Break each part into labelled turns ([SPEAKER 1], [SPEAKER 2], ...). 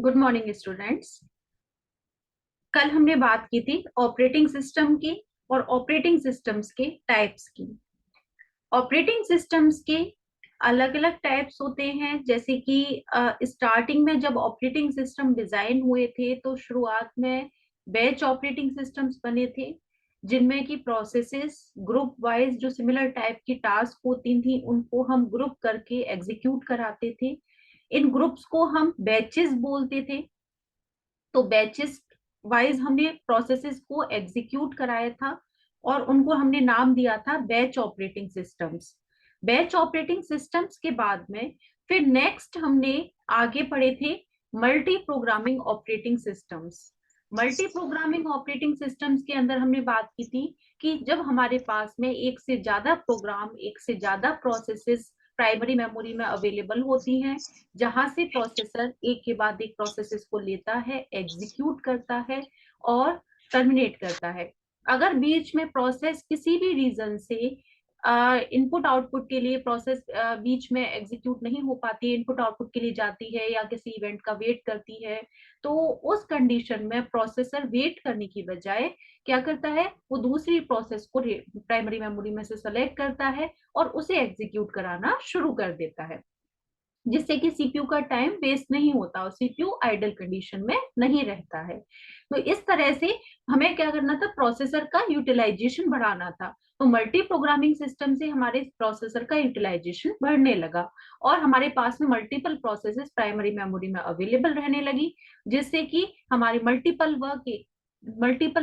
[SPEAKER 1] Good morning students. कल हमने बात की थी ऑपरेटिंग सिस्टम की और ऑपरेटिंग सिस्टम्स के टाइप्स की। ऑपरेटिंग सिस्टम्स के अलग अलग टाइप्स होते हैं, जैसे कि स्टार्टिंग में जब ऑपरेटिंग सिस्टम डिजाइन हुए थे तो शुरुआत में बैच ऑपरेटिंग सिस्टम्स बने थे, जिनमें की प्रोसेसेस ग्रुप वाइज जो सिमिलर टाइप की टास्क होती थी उनको हम ग्रुप करके एग्जीक्यूट कराते थे। इन ग्रुप्स को हम बैचेस बोलते थे। तो बैचेस वाइज हमने प्रोसेसेस को एग्जीक्यूट कराया था और उनको हमने नाम दिया था batch operating systems. Batch operating systems के बाद में फिर नेक्स्ट हमने आगे पढ़े थे multi programming operating systems. Multi programming operating systems के अंदर हमने बात की थी कि जब हमारे पास में एक से ज्यादा प्रोग्राम, एक से ज्यादा प्रोसेसेस प्राइमरी मेमोरी में अवेलेबल होती हैं, जहां से प्रोसेसर एक के बाद एक प्रोसेसेस को लेता है, एग्जीक्यूट करता है और टर्मिनेट करता है। अगर बीच में प्रोसेस किसी भी रीजन से इनपुट आउटपुट के लिए प्रोसेस बीच में एग्जीक्यूट नहीं हो पाती है, इनपुट आउटपुट के लिए जाती है या किसी इवेंट का वेट करती है, तो उस कंडीशन में प्रोसेसर वेट करने की बजाय क्या करता है, वो दूसरी प्रोसेस को प्राइमरी मेमोरी में से सेलेक्ट करता है और उसे एग्जीक्यूट कराना शुरू कर देता है, जिससे कि सीपीयू का टाइम वेस्ट नहीं होता और सीपीयू आइडल कंडीशन में नहीं रहता है। तो इस तरह से हमें क्या करना था, प्रोसेसर का यूटिलाइजेशन बढ़ाना था। तो मल्टी प्रोग्रामिंग सिस्टम से हमारे प्रोसेसर का यूटिलाइजेशन बढ़ने लगा और हमारे पास में मल्टीपल प्रोसेसेस प्राइमरी मेमोरी में अवेलेबल रहने लगी, जिससे कि हमारे मल्टीपल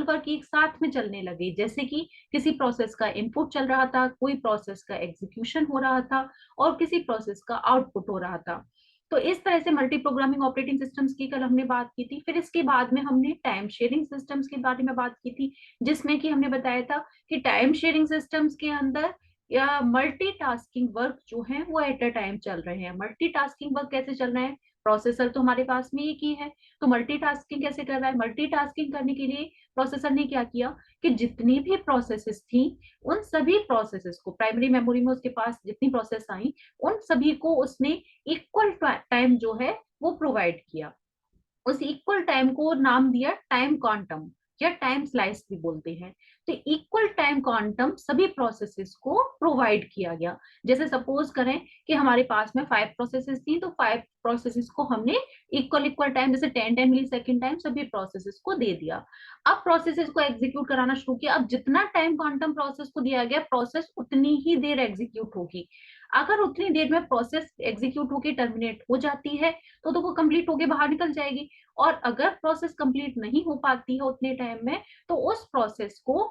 [SPEAKER 1] वर्क एक साथ में चलने लगे। जैसे कि किसी प्रोसेस का इनपुट चल रहा था, कोई प्रोसेस का एग्जीक्यूशन हो रहा था और किसी प्रोसेस का आउटपुट हो रहा था। तो इस तरह से मल्टी प्रोग्रामिंग ऑपरेटिंग सिस्टम्स की कल हमने बात की थी। फिर इसके बाद में हमने टाइम शेयरिंग सिस्टम्स के बारे में बात की थी, जिसमें कि हमने बताया था कि टाइम शेयरिंग सिस्टम्स के अंदर या मल्टीटास्किंग वर्क जो है वो एट अ टाइम चल रहे हैं। मल्टीटास्किंग वर्क कैसे चल रहे हैं, प्रोसेसर तो हमारे पास में एक ही है, तो मल्टीटास्किंग कैसे कर रहा है, मल्टीटास्किंग करने के लिए प्रोसेसर ने क्या किया कि जितनी भी प्रोसेसेस थी उन सभी प्रोसेसेस को प्राइमरी मेमोरी में उसके पास जितनी प्रोसेस आई उन सभी को उसने इक्वल टाइम जो है वो प्रोवाइड किया। उस इक्वल टाइम को नाम दिया टाइम क्वांटम या टाइम स्लाइस भी बोलते हैं। तो इक्वल टाइम क्वांटम सभी प्रोसेसेस को प्रोवाइड किया गया। जैसे सपोज करें कि हमारे पास में 5 प्रोसेसेस थी, तो 5 प्रोसेसेस को हमने इक्वल इक्वल टाइम जैसे 10 मिली सेकेंड टाइम सभी प्रोसेसेस को दे दिया। अब प्रोसेसेस को एग्जीक्यूट कराना शुरू किया। अब जितना टाइम क्वांटम प्रोसेस को दिया गया, प्रोसेस उतनी ही देर एग्जीक्यूट होगी। अगर उतनी देर में प्रोसेस एग्जीक्यूट होकर टर्मिनेट हो जाती है तो वो कंप्लीट होके बाहर निकल जाएगी। और अगर प्रोसेस कंप्लीट नहीं हो पाती है उतने टाइम में, तो उस प्रोसेस को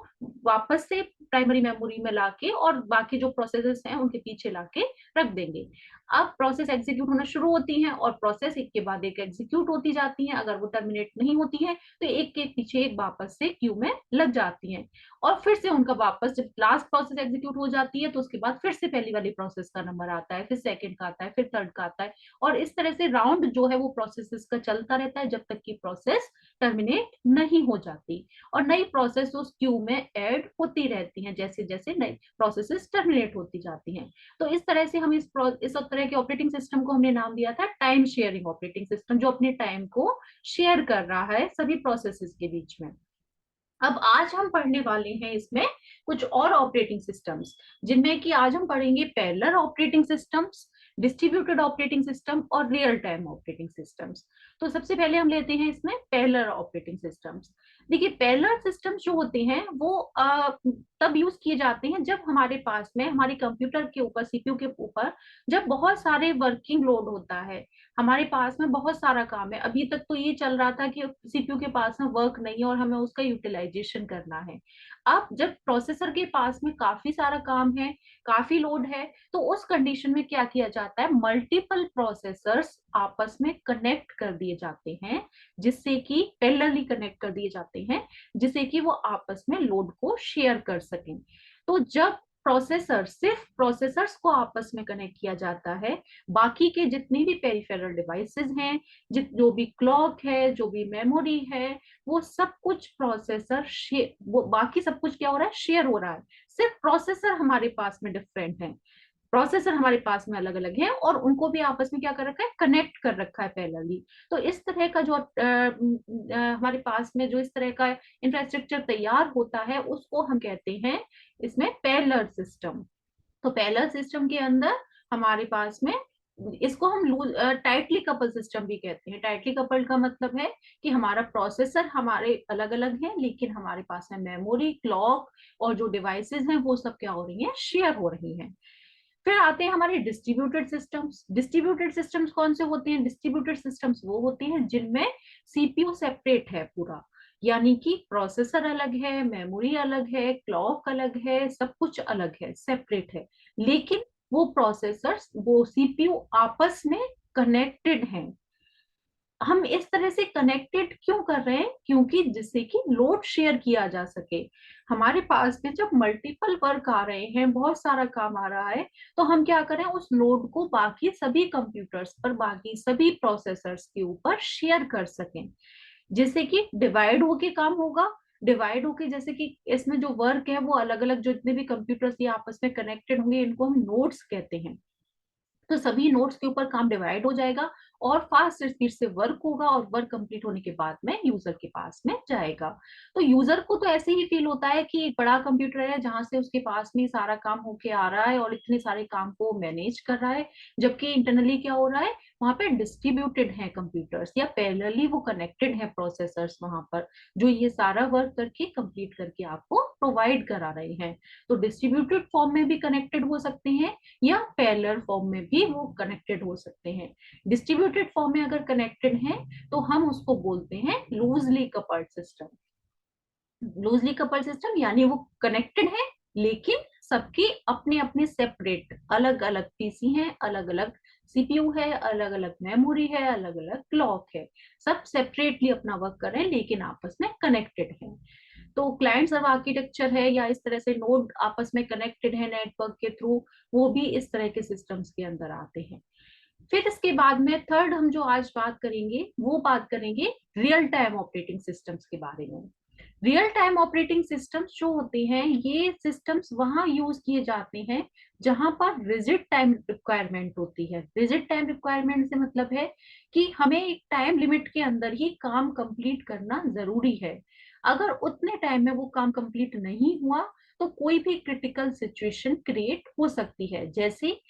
[SPEAKER 1] वापस से प्राइमरी मेमोरी में लाके और बाकी जो प्रोसेसेस हैं उनके पीछे लाके रख देंगे। अब प्रोसेस एग्जीक्यूट होना शुरू होती हैं और प्रोसेस एक के बाद एक एग्जीक्यूट होती जाती हैं। अगर वो टर्मिनेट नहीं होती है तो एक के पीछे एक वापस से क्यू में लग जाती हैं और फिर से उनका वापस जब लास्ट प्रोसेस एग्जीक्यूट हो जाती है तो उसके बाद फिर से पहली वाली प्रोसेस का नंबर आता है, फिर सेकंड का आता है, फिर थर्ड का आता है और इस तरह से राउंड जो है वो प्रोसेसेस का चलता रहता है जब तक कि प्रोसेस टर्मिनेट नहीं हो जाती और नई प्रोसेस उस क्यू में ऐड होती रहती हैं जैसे जैसे नई प्रोसेसेस टर्मिनेट होती जाती हैं। तो इस तरह से हम इस तरह के ऑपरेटिंग सिस्टम को हमने नाम दिया था टाइम शेयरिंग ऑपरेटिंग सिस्टम, जो अपने टाइम को शेयर कर रहा है सभी प्रोसेसेस के बीच में। अब आज हम पढ़ने वाले हैं इसमें कुछ और ऑपरेटिंग सिस्टम्स, जिनमें कि आज हम पढ़ेंगे parallel operating systems, distributed operating system और रियल टाइम ऑपरेटिंग सिस्टम्स। तो सबसे पहले हम लेते हैं इसमें पैरेलल ऑपरेटिंग सिस्टम्स। देखिए, पैरेलल सिस्टम्स जो होते हैं वो तब यूज किए जाते हैं जब हमारे पास में हमारे कंप्यूटर के ऊपर, सीपीयू के ऊपर जब बहुत सारे वर्किंग लोड होता है, हमारे पास में बहुत सारा काम है। अभी तक तो ये चल रहा था कि सीपीयू के पास में वर्क नहीं है और हमें उसका यूटिलाइजेशन करना है। अब जब प्रोसेसर के पास में काफी सारा काम है, काफी लोड है, तो उस कंडीशन में क्या किया जाता है, मल्टीपल प्रोसेसर्स आपस में कनेक्ट कर दिए जाते हैं, जिससे कि पैरेलली कनेक्ट कर दिए जाते हैं, जिससे कि वो आपस में लोड को शेयर कर सकें। तो जब सिर्फ प्रोसेसर्स को आपस में कनेक्ट किया जाता है, बाकी के जितने भी पेरिफेरल डिवाइसेस हैं, जो भी क्लॉक है, जो भी मेमोरी है, वो सब कुछ वो बाकी सब कुछ क्या हो रहा है, शेयर हो रहा है। सिर्फ प्रोसेसर हमारे पास में डिफरेंट है। प्रोसेसर हमारे पास में अलग अलग है और उनको भी आपस में क्या कर रखा है, कनेक्ट कर रखा है पैरेलली। तो इस तरह का जो हमारे पास में जो इस तरह का इंफ्रास्ट्रक्चर तैयार होता है उसको हम कहते हैं इसमें पैरेलल सिस्टम। तो पैरेलल सिस्टम के अंदर हमारे पास में इसको हम लूज टाइटली कपल सिस्टम भी कहते हैं। टाइटली कपल्ड का मतलब है कि हमारा प्रोसेसर हमारे अलग अलग है, लेकिन हमारे पास में मेमोरी, क्लॉक और जो डिवाइसेस हैं वो सब क्या हो रही हैं, शेयर हो रही हैं। फिर आते हैं हमारे डिस्ट्रीब्यूटेड सिस्टम्स। डिस्ट्रीब्यूटेड सिस्टम्स कौन से होते हैं? डिस्ट्रीब्यूटेड सिस्टम्स वो होते हैं जिनमें सीपीयू सेपरेट है पूरा, यानी कि प्रोसेसर अलग है, मेमोरी अलग है, क्लॉक अलग है, सब कुछ अलग है, सेपरेट है, लेकिन वो प्रोसेसर्स, वो सीपीयू आपस में कनेक्टेड हैं। हम इस तरह से कनेक्टेड क्यों कर रहे हैं? क्योंकि जिससे कि लोड शेयर किया जा सके। हमारे पास में जब मल्टीपल वर्क आ रहे हैं, बहुत सारा काम आ रहा है, तो हम क्या करें, उस लोड को बाकी सभी कंप्यूटर्स पर, बाकी सभी प्रोसेसर्स के ऊपर शेयर कर सकें, जिससे कि डिवाइड होके काम होगा। डिवाइड होके, जैसे कि इसमें जो वर्क है वो अलग अलग, जो जितने भी कंप्यूटर्स ये आपस में कनेक्टेड होंगे इनको हम नोड्स कहते हैं। तो सभी नोड्स के ऊपर काम डिवाइड हो जाएगा और फास्ट स्पीड से वर्क होगा और वर्क कंप्लीट होने के बाद में यूजर के पास में जाएगा। तो यूजर को तो ऐसे ही फील होता है कि एक बड़ा कंप्यूटर है जहां से उसके पास में सारा काम होके आ रहा है और इतने सारे काम को मैनेज कर रहा है, जबकि इंटरनली क्या हो रहा है, वहां पे डिस्ट्रीब्यूटेड है कंप्यूटर्स या पैरेलली वो कनेक्टेड है प्रोसेसर्स वहां पर, जो ये सारा वर्क करके कंप्लीट करके आपको प्रोवाइड करा रहे हैं। तो डिस्ट्रीब्यूटेड फॉर्म में भी कनेक्टेड हो सकते हैं या पैरेलल फॉर्म में भी वो कनेक्टेड हो सकते हैं। डिस्ट्रीब्यूटेड फॉर्म में अगर कनेक्टेड हैं तो हम उसको बोलते हैं loosely coupled system. Loosely coupled system यानी वो कनेक्टेड है लेकिन सबकी अपने अपने सेपरेट अलग अलग पीसी हैं, अलग अलग सीपीयू है, अलग अलग मेमोरी है, अलग अलग क्लॉक है, सब सेपरेटली अपना वर्क कर रहे हैं लेकिन आपस में कनेक्टेड है। तो क्लाइंट सर्वर आर्किटेक्चर है या इस तरह से नोड आपस में कनेक्टेड है नेटवर्क के थ्रू, वो भी इस तरह के सिस्टम्स के अंदर आते हैं। फिर इसके बाद में थर्ड हम जो आज बात करेंगे वो बात करेंगे रियल टाइम ऑपरेटिंग सिस्टम्स के बारे में। रियल टाइम ऑपरेटिंग सिस्टम्स जो होते हैं ये सिस्टम्स वहां यूज किए जाते हैं जहां पर रिजिड टाइम रिक्वायरमेंट होती है। रिजिड टाइम रिक्वायरमेंट से मतलब है कि हमें एक टाइम लिमिट के अंदर ही काम कंप्लीट करना जरूरी है। अगर उतने टाइम में वो काम कंप्लीट नहीं हुआ तो कोई भी क्रिटिकल सिचुएशन क्रिएट हो सकती है। जैसे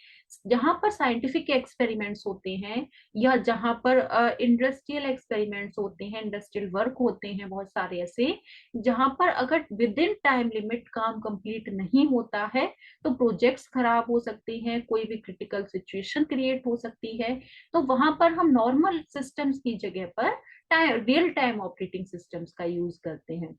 [SPEAKER 1] जहां पर साइंटिफिक एक्सपेरिमेंट्स होते हैं या जहां पर इंडस्ट्रियल एक्सपेरिमेंट्स होते हैं, इंडस्ट्रियल वर्क होते हैं बहुत सारे ऐसे, जहां पर अगर विद इन टाइम लिमिट काम कंप्लीट नहीं होता है तो प्रोजेक्ट्स खराब हो सकते हैं, कोई भी क्रिटिकल सिचुएशन क्रिएट हो सकती है। तो वहां पर हम नॉर्मल सिस्टम्स की जगह पर रियल टाइम ऑपरेटिंग सिस्टम्स का यूज करते हैं।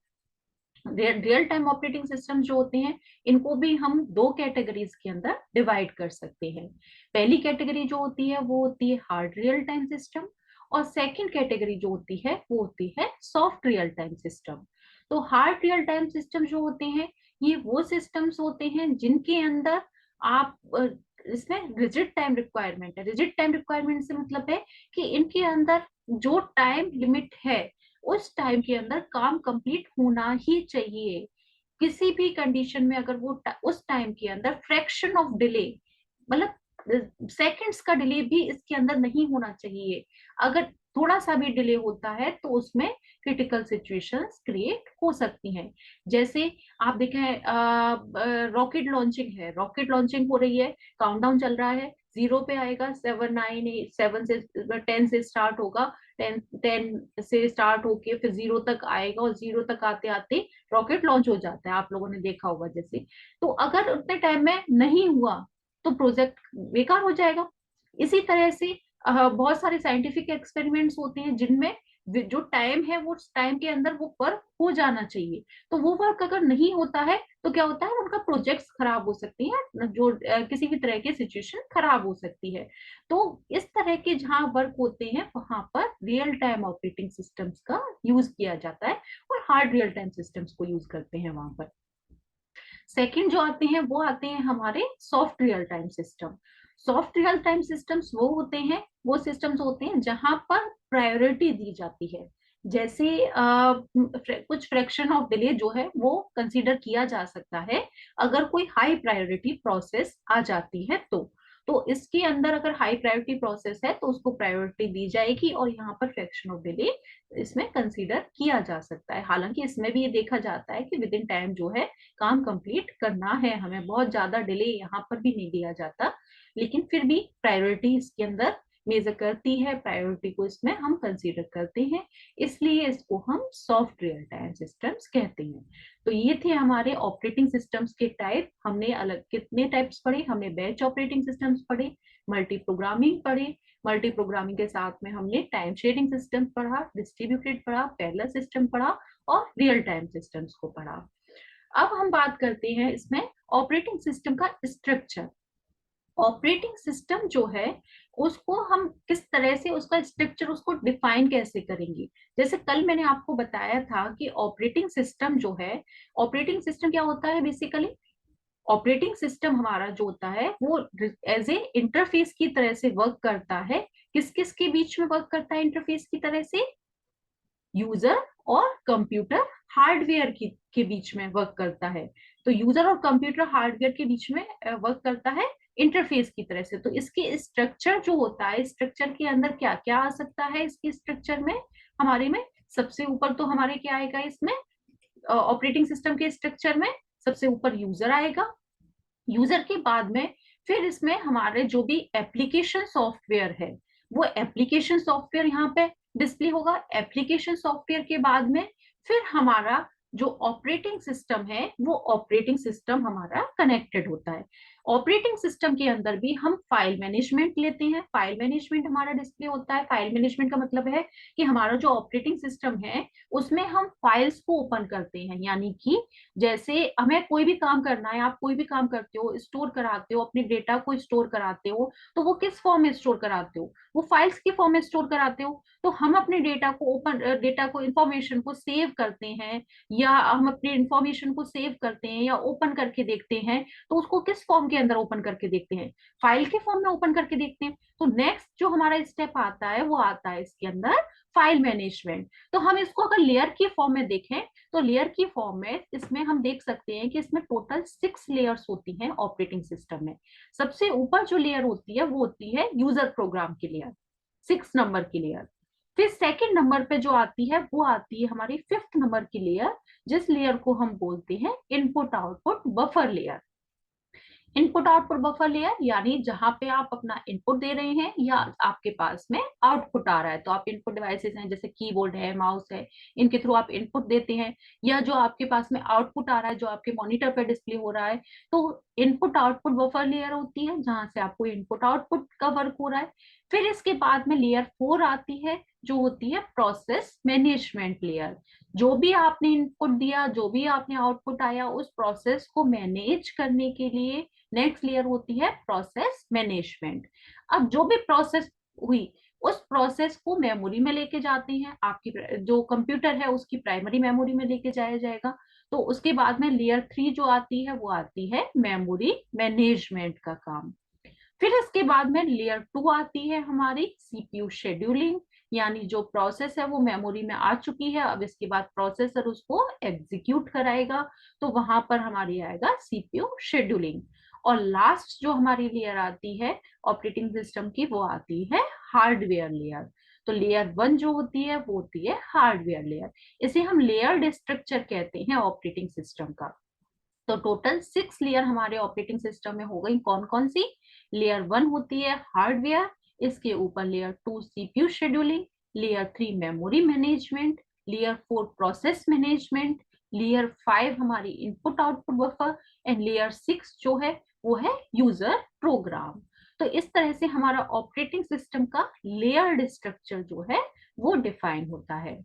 [SPEAKER 1] रियल टाइम ऑपरेटिंग सिस्टम जो होते हैं इनको भी हम दो कैटेगरीज के अंदर डिवाइड कर सकते हैं। पहली कैटेगरी जो होती है वो होती है हार्ड रियल टाइम सिस्टम, और सेकंड कैटेगरी जो होती है वो होती है सॉफ्ट रियल टाइम सिस्टम। तो हार्ड रियल टाइम सिस्टम जो होते हैं ये वो सिस्टम्स होते हैं जिनके अंदर आप इसमें रिजिड टाइम रिक्वायरमेंट है। रिजिड टाइम रिक्वायरमेंट से मतलब है कि इनके अंदर जो टाइम लिमिट है उस टाइम के अंदर काम कंप्लीट होना ही चाहिए। किसी भी कंडीशन में अगर वो उस टाइम के अंदर फ्रैक्शन ऑफ डिले, मतलब सेकंड्स का डिले भी इसके अंदर नहीं होना चाहिए। अगर थोड़ा सा भी डिले होता है तो उसमें क्रिटिकल सिचुएशंस क्रिएट हो सकती हैं। जैसे आप देखें रॉकेट लॉन्चिंग है, रॉकेट लॉन्चिंग हो रही है, काउंटडाउन चल रहा है, 0 पे आएगा, 7 9 8 7 से 10 से स्टार्ट होगा, 10 से स्टार्ट होके फिर 0 तक आएगा और 0 तक आते आते रॉकेट लॉन्च हो जाता है, आप लोगों ने देखा होगा जैसे। तो अगर उतने टाइम में नहीं हुआ तो प्रोजेक्ट बेकार हो जाएगा। इसी तरह से बहुत सारे साइंटिफिक एक्सपेरिमेंट्स होते हैं जिनमें जो टाइम है वो टाइम के अंदर वो वर्क हो जाना चाहिए। तो वो वर्क अगर नहीं होता है तो क्या होता है, उनका प्रोजेक्ट्स खराब हो सकती है, जो किसी भी तरह की सिचुएशन खराब हो सकती है। तो इस तरह के जहाँ वर्क होते हैं वहां पर रियल टाइम ऑपरेटिंग सिस्टम्स का यूज किया जाता है और हार्ड रियल टाइम सिस्टम्स को यूज करते हैं वहां पर। सेकंड जो आते हैं वो आते हैं हमारे soft real time system. Soft real time systems वो होते हैं, वो सिस्टम्स होते हैं जहां पर प्रायोरिटी दी जाती है। जैसे कुछ फ्रैक्शन ऑफ डिले जो है वो कंसीडर किया जा सकता है अगर कोई हाई प्रायोरिटी प्रोसेस आ जाती है। तो इसके अंदर अगर हाई प्रायोरिटी प्रोसेस है तो उसको प्रायोरिटी दी जाएगी और यहाँ पर फ्रैक्शन ऑफ डिले इसमें कंसीडर किया जा सकता है। हालांकि इसमें भी ये देखा जाता है कि विद इन टाइम जो है काम कंप्लीट करना है हमें, बहुत ज्यादा डिले यहाँ पर भी नहीं दिया जाता, लेकिन फिर भी प्रायोरिटी इसके अंदर मेजर करती है, प्रायोरिटी को इसमें हम कंसीडर करते हैं, इसलिए इसको हम सॉफ्ट रियल टाइम सिस्टम्स कहते हैं। तो ये थे हमारे ऑपरेटिंग सिस्टम्स के टाइप। हमने अलग कितने टाइप्स पढ़े, हमने बैच ऑपरेटिंग सिस्टम्स पढ़े, मल्टी प्रोग्रामिंग पढ़े, मल्टी प्रोग्रामिंग के साथ में हमने टाइम शेयरिंग सिस्टम पढ़ा, डिस्ट्रीब्यूटेड पढ़ा, पैरेलल सिस्टम पढ़ा और रियल टाइम सिस्टम्स को पढ़ा। अब हम बात करते हैं इसमें ऑपरेटिंग सिस्टम का स्ट्रक्चर। ऑपरेटिंग सिस्टम जो है उसको हम किस तरह से उसका स्ट्रक्चर उसको डिफाइन कैसे करेंगे। जैसे कल मैंने आपको बताया था कि ऑपरेटिंग सिस्टम जो है, ऑपरेटिंग सिस्टम क्या होता है बेसिकली, ऑपरेटिंग सिस्टम हमारा जो होता है वो एज ए इंटरफेस की तरह से वर्क करता है। किस किस के बीच में वर्क करता है इंटरफेस की तरह से, यूजर और कंप्यूटर हार्डवेयर के बीच में वर्क करता है। तो यूजर और कंप्यूटर हार्डवेयर के बीच में वर्क करता है इंटरफेस की तरह से। तो इसके स्ट्रक्चर जो होता है, स्ट्रक्चर के अंदर क्या क्या आ सकता है इसके स्ट्रक्चर में हमारे में, सबसे ऊपर तो हमारे क्या आएगा इसमें ऑपरेटिंग सिस्टम के स्ट्रक्चर में, सबसे ऊपर यूजर आएगा। यूजर के बाद में फिर इसमें हमारे जो भी एप्लीकेशन सॉफ्टवेयर है वो एप्लीकेशन सॉफ्टवेयर यहाँ पे डिस्प्ले होगा। एप्लीकेशन सॉफ्टवेयर के बाद में फिर हमारा जो ऑपरेटिंग सिस्टम है वो ऑपरेटिंग सिस्टम हमारा कनेक्टेड होता है। ऑपरेटिंग सिस्टम के अंदर भी हम फाइल मैनेजमेंट लेते हैं, फाइल मैनेजमेंट हमारा डिस्प्ले होता है। फाइल मैनेजमेंट का मतलब है कि हमारा जो ऑपरेटिंग सिस्टम है उसमें हम फाइल्स को ओपन करते हैं, यानी कि जैसे हमें कोई भी काम करना है, आप कोई भी काम करते हो, स्टोर कराते हो, अपने डेटा को स्टोर कराते हो, तो वो किस फॉर्म में स्टोर कराते हो, वो फाइल्स के फॉर्म में स्टोर कराते हो। तो हम अपने डेटा को इंफॉर्मेशन को सेव करते हैं, या हम अपनी इंफॉर्मेशन को सेव करते हैं या ओपन करके देखते हैं, तो उसको किस फॉर्म के अंदर ओपन करके देखते हैं, फाइल के फॉर्म में ओपन करके देखते हैं। तो नेक्स्ट जो हमारा स्टेप आता है वो आता है इसके अंदर फाइल मैनेजमेंट। तो हम इसको अगर लेयर की फॉर्म में देखें तो लेयर की फॉर्म में इसमें हम देख सकते हैं कि इसमें टोटल 6 लेयर्स होती हैं ऑपरेटिंग सिस्टम में। सबसे ऊपर जो लेयर होती है वो होती है यूजर प्रोग्राम की लेयर, 6 नंबर की लेयर। फिर सेकंड नंबर पे जो आती है वो आती है हमारी 5th नंबर की लेयर, जिस लेयर को हम बोलते हैं input output buffer layer. Input output buffer layer यानी जहां पे आप अपना इनपुट दे रहे हैं या आपके पास में आउटपुट आ रहा है, तो आप इनपुट डिवाइसेस हैं जैसे कीबोर्ड है, माउस है, इनके थ्रू आप इनपुट देते हैं, या जो आपके पास में आउटपुट आ रहा है जो आपके मॉनिटर पे डिस्प्ले हो रहा है, तो इनपुट आउटपुट बफर लेयर होती है जहां से आपको इनपुट आउटपुट का वर्क हो रहा है। फिर इसके बाद में लेयर 4 आती है जो होती है प्रोसेस मैनेजमेंट लेयर। जो भी आपने इनपुट दिया, जो भी आपने आउटपुट आया, उस प्रोसेस को मैनेज करने के लिए नेक्स्ट लेयर होती है प्रोसेस मैनेजमेंट। अब जो भी प्रोसेस हुई उस प्रोसेस को मेमोरी में लेके जाते हैं, आपकी जो कंप्यूटर है उसकी प्राइमरी मेमोरी में लेके जाया जाएगा। तो उसके बाद में लेयर 3 जो आती है वो आती है मेमोरी मैनेजमेंट का काम। फिर इसके बाद में लेयर 2 आती है हमारी सीपीयू शेड्यूलिंग, यानी जो प्रोसेस है वो मेमोरी में आ चुकी है, अब इसके बाद प्रोसेसर उसको एग्जीक्यूट कराएगा, तो वहां पर हमारी आएगा सीपीयू शेड्यूलिंग। और लास्ट जो हमारी लेयर आती है ऑपरेटिंग सिस्टम की वो आती है हार्डवेयर लेयर। तो लेयर 1 जो होती है वो होती है हार्डवेयर लेयर। इसे हम लेयर्ड स्ट्रक्चर कहते हैं ऑपरेटिंग सिस्टम का। तो टोटल 6 लेयर हमारे ऑपरेटिंग सिस्टम में हो गई, कौन कौन सी। लेयर 1 होती है हार्डवेयर, इसके ऊपर layer 2 CPU scheduling, layer 3 memory management, layer 4 process management, layer 5 हमारी input output buffer, and layer 6 जो है वो है यूजर प्रोग्राम। तो इस तरह से हमारा ऑपरेटिंग सिस्टम का लेयर्ड स्ट्रक्चर जो है वो डिफाइन होता है।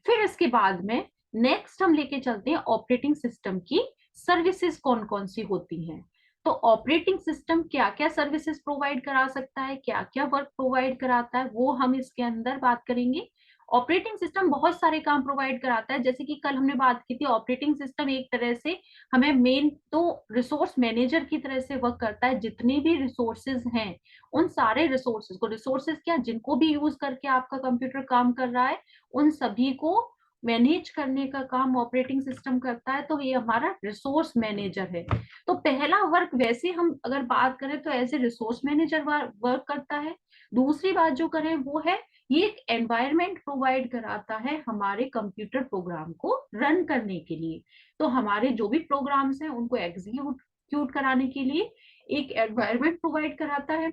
[SPEAKER 1] फिर इसके बाद में नेक्स्ट हम लेके चलते हैं ऑपरेटिंग सिस्टम की सर्विसेज कौन कौन सी होती हैं। तो ऑपरेटिंग सिस्टम क्या क्या सर्विसेज प्रोवाइड करा सकता है, क्या क्या वर्क प्रोवाइड कराता है, वो हम इसके अंदर बात करेंगे। ऑपरेटिंग सिस्टम बहुत सारे काम प्रोवाइड कराता है, जैसे कि कल हमने बात की थी, ऑपरेटिंग सिस्टम एक तरह से हमें मेन तो रिसोर्स मैनेजर की तरह से वर्क करता है। जितने भी रिसोर्सेज हैं, उन सारे रिसोर्सेज को, रिसोर्सेज क्या, जिनको भी यूज करके आपका कंप्यूटर काम कर रहा है, उन सभी को मैनेज करने का काम ऑपरेटिंग सिस्टम करता है। तो ये हमारा रिसोर्स मैनेजर है। तो पहला वर्क वैसे हम अगर बात करें तो as a resource manager work करता है। दूसरी बात जो करें वो है, ये एक एनवायरनमेंट प्रोवाइड कराता है हमारे कंप्यूटर प्रोग्राम को रन करने के लिए। तो हमारे जो भी प्रोग्राम्स हैं उनको एग्जीक्यूट कराने के लिए एक एनवायरनमेंट प्रोवाइड कराता है।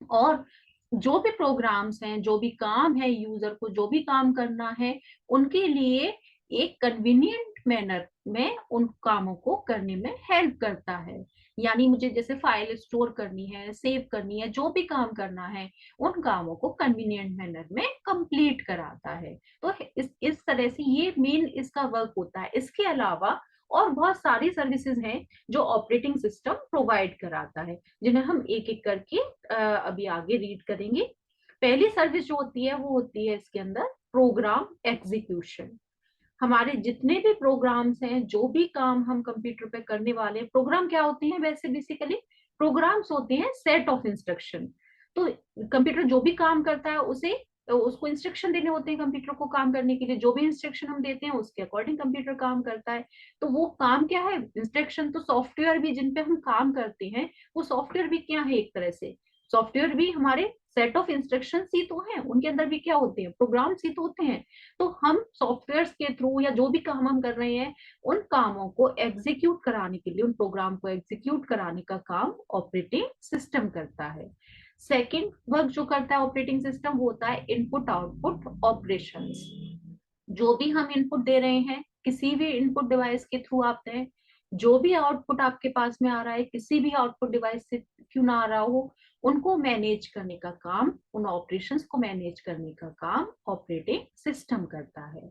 [SPEAKER 1] और जो भी प्रोग्राम्स हैं, जो भी काम है, यूजर को जो भी काम करना है, उनके लिए एक कन्वीनियंट मैनर में उन कामों को करने में हेल्प करता है। यानी मुझे जैसे फाइल स्टोर करनी है, सेव करनी है, जो भी काम करना है, उन कामों को कन्वीनियंट मैनर में कंप्लीट कराता है। तो इस तरह से ये मेन इसका वर्क होता है। इसके अलावा और बहुत सारी सर्विसेज हैं जो ऑपरेटिंग सिस्टम प्रोवाइड कराता है, जिन्हें हम एक एक करके अभी आगे रीड करेंगे। पहली सर्विस जो होती है वो होती है इसके अंदर प्रोग्राम एग्जीक्यूशन। हमारे जितने भी प्रोग्राम्स हैं, जो भी काम हम कंप्यूटर पे करने वाले हैं, प्रोग्राम क्या होते हैं वैसे बेसिकली? प्रोग्राम्स होते हैं सेट ऑफ इंस्ट्रक्शन। तो कंप्यूटर जो भी काम करता है उसे उसको इंस्ट्रक्शन देने होते हैं कंप्यूटर को काम करने के लिए। जो भी इंस्ट्रक्शन हम देते हैं उसके अकॉर्डिंग कंप्यूटर काम करता है। तो वो काम क्या है? इंस्ट्रक्शन। तो सॉफ्टवेयर भी जिन पे हम काम करते हैं, वो सॉफ्टवेयर भी क्या है? एक तरह से सॉफ्टवेयर भी हमारे सेट ऑफ इंस्ट्रक्शन ही तो हैं, उनके अंदर भी क्या होते हैं? प्रोग्राम्स ही तो होते हैं। तो हम सॉफ्टवेयर के थ्रू या जो भी काम हम कर रहे हैं, उन कामों को एग्जीक्यूट कराने के लिए, उन प्रोग्राम को एग्जीक्यूट कराने का काम ऑपरेटिंग सिस्टम करता है। सेकेंड वर्क जो करता है ऑपरेटिंग सिस्टम, वो होता है इनपुट आउटपुट ऑपरेशंस। जो भी हम इनपुट दे रहे हैं, किसी भी इनपुट डिवाइस के थ्रू आप दें, जो भी आउटपुट आपके पास में आ रहा है, किसी भी आउटपुट डिवाइस से क्यों ना आ रहा हो, उनको मैनेज करने का काम, उन ऑपरेशंस को मैनेज करने का काम ऑपरेटिंग सिस्टम करता है।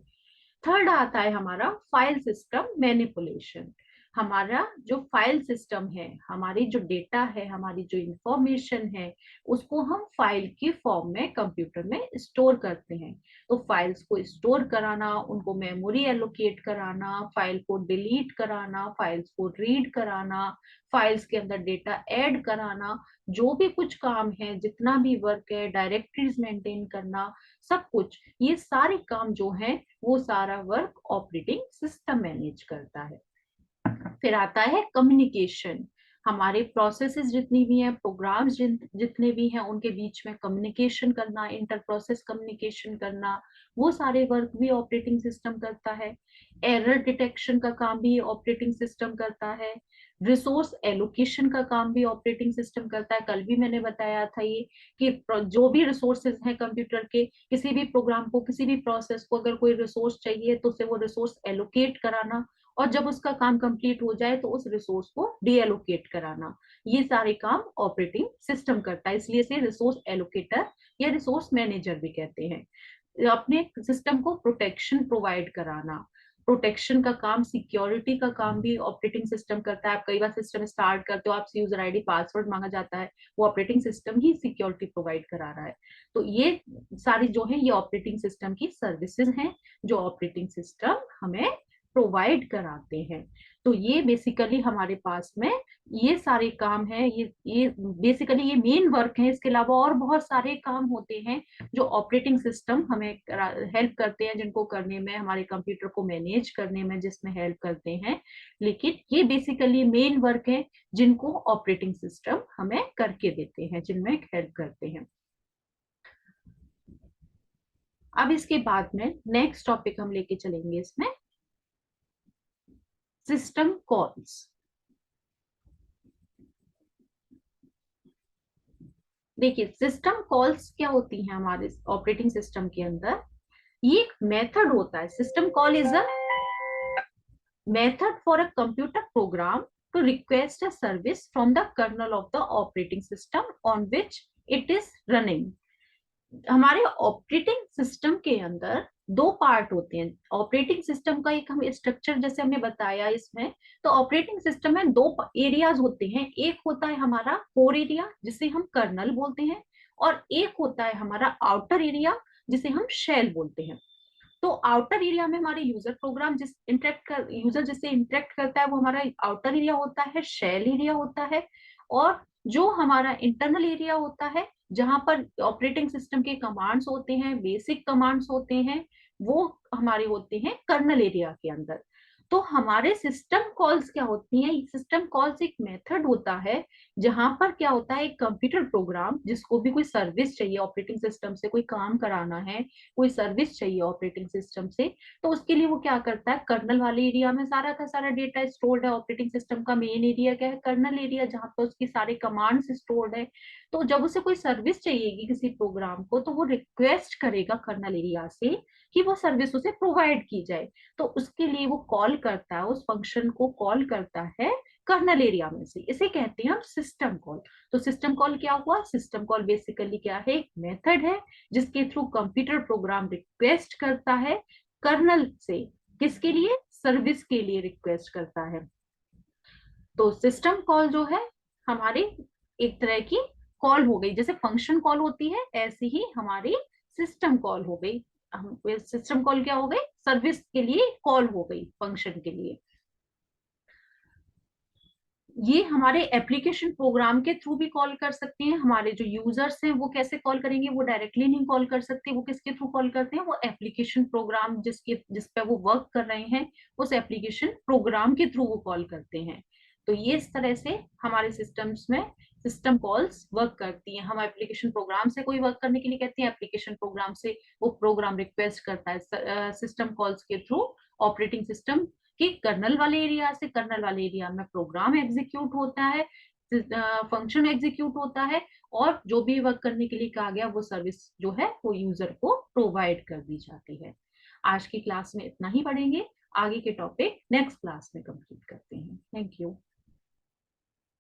[SPEAKER 1] थर्ड आता है हमारा फाइल सिस्टम मैनिपुलेशन। हमारा जो फाइल सिस्टम है, हमारी जो डेटा है, हमारी जो इंफॉर्मेशन है, उसको हम फाइल की फॉर्म में कंप्यूटर में स्टोर करते हैं। तो फाइल्स को स्टोर कराना, उनको मेमोरी एलोकेट कराना, फाइल को डिलीट कराना, फाइल्स को रीड कराना, फाइल्स के अंदर डेटा ऐड कराना, जो भी कुछ काम है, जितना भी वर्क है, डायरेक्टरीज मेंटेन करना, सब कुछ, ये सारे काम जो है वो सारा वर्क ऑपरेटिंग सिस्टम मैनेज करता है। फिर आता है कम्युनिकेशन। हमारे प्रोसेसेस जितनी भी हैं, प्रोग्राम्स जितने भी हैं, उनके बीच में कम्युनिकेशन करना, इंटर प्रोसेस कम्युनिकेशन करना, वो सारे वर्क भी ऑपरेटिंग सिस्टम करता है। एरर डिटेक्शन का काम भी ऑपरेटिंग सिस्टम करता है। रिसोर्स एलोकेशन का काम भी ऑपरेटिंग सिस्टम करता है। कल भी मैंने बताया था ये कि जो भी रिसोर्सेज हैं कंप्यूटर के, किसी भी प्रोग्राम को, किसी भी प्रोसेस को अगर कोई रिसोर्स चाहिए तो उसे वो रिसोर्स एलोकेट कराना, और जब उसका काम कंप्लीट हो जाए तो उस रिसोर्स को डीएलोकेट कराना, ये सारे काम ऑपरेटिंग सिस्टम करता है। इसलिए से रिसोर्स एलोकेटर या रिसोर्स मैनेजर भी कहते हैं। अपने सिस्टम को प्रोटेक्शन प्रोवाइड कराना, प्रोटेक्शन का काम, सिक्योरिटी का काम भी ऑपरेटिंग सिस्टम करता है। आप कई बार सिस्टम स्टार्ट करते हो, आपसे यूजर आईडी पासवर्ड मांगा जाता है, वो ऑपरेटिंग सिस्टम ही सिक्योरिटी प्रोवाइड करा रहा है। तो ये सारी जो है ये ऑपरेटिंग सिस्टम की सर्विसेज हैं जो ऑपरेटिंग सिस्टम हमें प्रोवाइड कराते हैं। तो ये बेसिकली हमारे पास में ये सारे काम हैं, ये बेसिकली ये मेन वर्क है। इसके अलावा और बहुत सारे काम होते हैं जो ऑपरेटिंग सिस्टम हमें हेल्प करते हैं, जिनको करने में, हमारे कंप्यूटर को मैनेज करने में जिसमें हेल्प करते हैं। लेकिन ये बेसिकली मेन वर्क है जिनको ऑपरेटिंग सिस्टम हमें करके देते हैं, जिनमें हेल्प करते हैं। अब इसके बाद में नेक्स्ट टॉपिक हम लेके चलेंगे इसमें, सिस्टम कॉल्स। देखिए सिस्टम कॉल्स क्या होती हैं हमारे ऑपरेटिंग सिस्टम के अंदर, ये एक मेथड होता है। System call is a method for a computer program to request a service from the kernel of the operating system on which it is running. हमारे ऑपरेटिंग सिस्टम के अंदर दो पार्ट होते हैं। ऑपरेटिंग सिस्टम का एक हम स्ट्रक्चर जैसे हमने बताया इसमें, तो ऑपरेटिंग सिस्टम में दो एरियाज होते हैं। एक होता है हमारा कोर एरिया जिसे हम कर्नल बोलते हैं, और एक होता है हमारा आउटर एरिया जिसे हम शेल बोलते हैं। तो आउटर एरिया में हमारे यूजर प्रोग्राम यूजर जिससे इंटरेक्ट करता है वो हमारा आउटर एरिया होता है, शेल एरिया होता है। और जो हमारा इंटरनल एरिया होता है, जहां पर ऑपरेटिंग सिस्टम के कमांड्स होते हैं, बेसिक कमांड्स होते हैं, वो हमारे होते हैं कर्नल एरिया के अंदर। तो हमारे सिस्टम कॉल्स क्या होती हैं? सिस्टम कॉल्स एक मेथड होता है जहां पर क्या होता है, एक कंप्यूटर प्रोग्राम जिसको भी कोई सर्विस चाहिए, ऑपरेटिंग सिस्टम से कोई काम कराना है, कोई सर्विस चाहिए ऑपरेटिंग सिस्टम से, तो उसके लिए वो क्या करता है, कर्नल वाले एरिया में सारा का सारा डेटा स्टोर्ड है। ऑपरेटिंग सिस्टम का मेन एरिया क्या है? कर्नल एरिया, जहां पर उसके सारे कमांड्स स्टोर्ड है। तो जब उसे कोई सर्विस चाहिएगी किसी प्रोग्राम को, तो वो रिक्वेस्ट करेगा कर्नल एरिया से कि वो सर्विस उसे प्रोवाइड की जाए। तो उसके लिए वो कॉल करता है, उस फंक्शन को कॉल करता है कर्नल एरिया में से। इसे कहते हैं हम सिस्टम कॉल। तो सिस्टम कॉल क्या हुआ? सिस्टम कॉल बेसिकली क्या है? एक मेथड है जिसके थ्रू कंप्यूटर प्रोग्राम रिक्वेस्ट करता है कर्नल से, किसके लिए? सर्विस के लिए रिक्वेस्ट करता है। तो सिस्टम कॉल जो है हमारी एक तरह की कॉल हो गई, जैसे फंक्शन कॉल होती है ऐसे ही हमारी सिस्टम कॉल हो गई। सिस्टम कॉल क्या हो गई? सर्विस के लिए कॉल हो गई, फंक्शन के लिए। ये हमारे एप्लीकेशन प्रोग्राम के थ्रू भी कॉल कर सकते हैं। हमारे जो यूजर्स हैं वो कैसे कॉल करेंगे? वो डायरेक्टली नहीं कॉल कर सकते। वो किसके थ्रू कॉल करते हैं? वो एप्लीकेशन प्रोग्राम जिस पे वो वर्क कर रहे हैं, उस एप्लीकेशन प्रोग्राम के थ्रू वो कॉल करते हैं। तो ये इस तरह से हमारे सिस्टम्स में सिस्टम कॉल्स वर्क करती हैं। हम एप्लीकेशन प्रोग्राम से कोई वर्क करने के लिए कहते हैं, एप्लीकेशन प्रोग्राम से वो प्रोग्राम रिक्वेस्ट करता है सिस्टम कॉल्स के थ्रू ऑपरेटिंग सिस्टम कि कर्नल वाले एरिया से, कर्नल वाले एरिया में प्रोग्राम एग्जीक्यूट होता है, फंक्शन एग्जीक्यूट होता है, और जो भी वर्क करने के लिए कहा गया वो सर्विस जो है वो यूजर को प्रोवाइड कर दी जाती है। आज की क्लास में इतना ही पढ़ेंगे, आगे के टॉपिक नेक्स्ट क्लास में कंप्लीट करते हैं। Thank you.